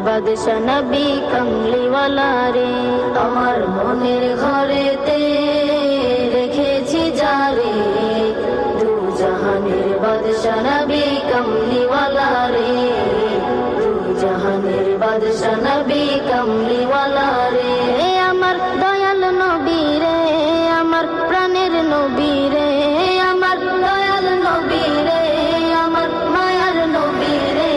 বাদশা নবী কমলিওয়ালা রে। আমার মনের ঘরেতে রেখেছি যারে, দু জাহানের বাদশা নবী কমলিওয়ালা রে, দু জাহানের বাদশা নবী কমলিওয়ালা রে। আমার দয়াল নবী রে, আমার প্রাণের নবী রে, আমার দয়াল নবী রে, আমার মায়ার নবী রে,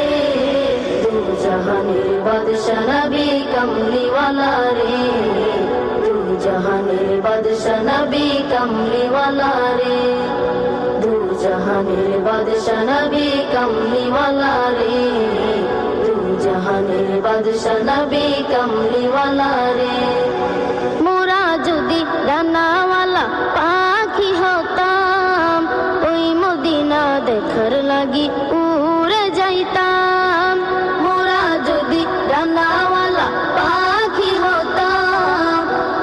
দু জাহানের বাদশা নবী কমলিওয়ালা রে, দু জাহানের বাদশা নবী কমলিওয়ালা রে, দু জাহানের বাদশা নবী কমলিওয়ালা রে, দু জাহানের বাদশা নবী কমলিওয়ালা রে। মোরা যদি ডানাওয়ালা পাখি হতাম, ওই মদিনা দেখার লাগি উড়ে যাইতাম। মোরা যদি ডানাওয়ালা পাখি হতাম,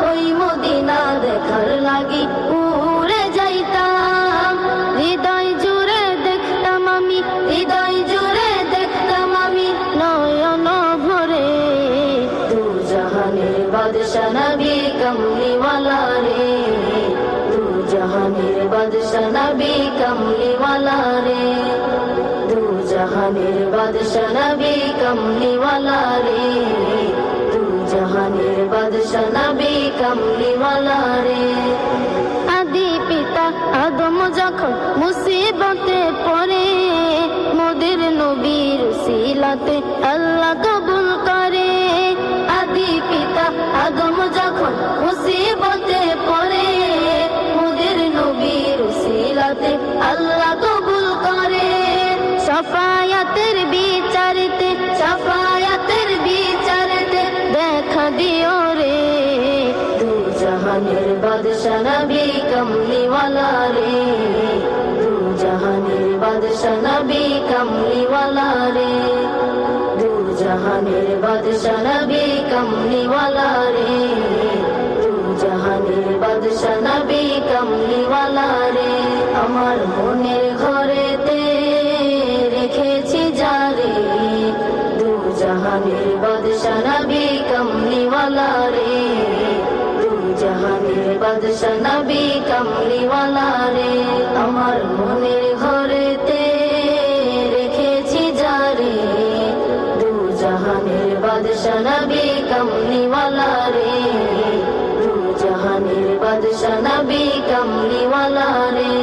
ওই মদিনা দেখার লাগি উড়ে যাইতাম। হৃদয় জুড়ে দেখতাম আমি, হৃদয় জুড়ে দেখতাম আমি নয়ন ভরে, দু জাহানের বাদশা নবী কমলিওয়ালা রে, দু জাহানের বাদশা নবী কমলিওয়ালা রে, দু জাহানের বাদশা নবী কমলিওয়ালা রে, দু জাহানের বাদশা নবী কমলিওয়ালা রে। আদি পিতা আদম যখন মুসিবতে পড়ে, মোদের নবীর উসিলাতে আল্লাহ কবুল করে। আদি পিতা আদম যখন মুসিবতে পড়ে, মোদের নবীর উসিলাতে আল্লাহ কবুল করে। শাফায়াতের বিচারতে, শাফায়াতের বিচারতে দেখা দিও রে, দু জাহানের বাদশা নবী কমলিওয়ালা রে, দু জাহানের বাদশা নবী কমলিওয়ালা রে, দু জাহানের বাদশা নবী কমলিওয়ালা রে, দু জাহানের বাদশা নবী কমলিওয়ালা রে। আমার মনের ঘরেতে রেখেছি যারে, দু জাহানের বাদশা নবী কমলিওয়ালা রে, দু জাহানের বাদশা নবী কমলিওয়ালা রে। আমার মনের ঘরেতে রেখেছি যারে, দু জাহানের বাদশা নবী কমলিওয়ালা রে, দু জাহানের বাদশা নবী কমলিওয়ালা রে,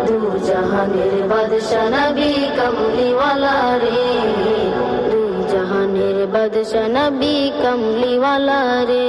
দু জাহানের বাদশা নবী কমলিওয়ালা রে, দু জাহানের বাদশা নবী কমলিওয়ালা রে।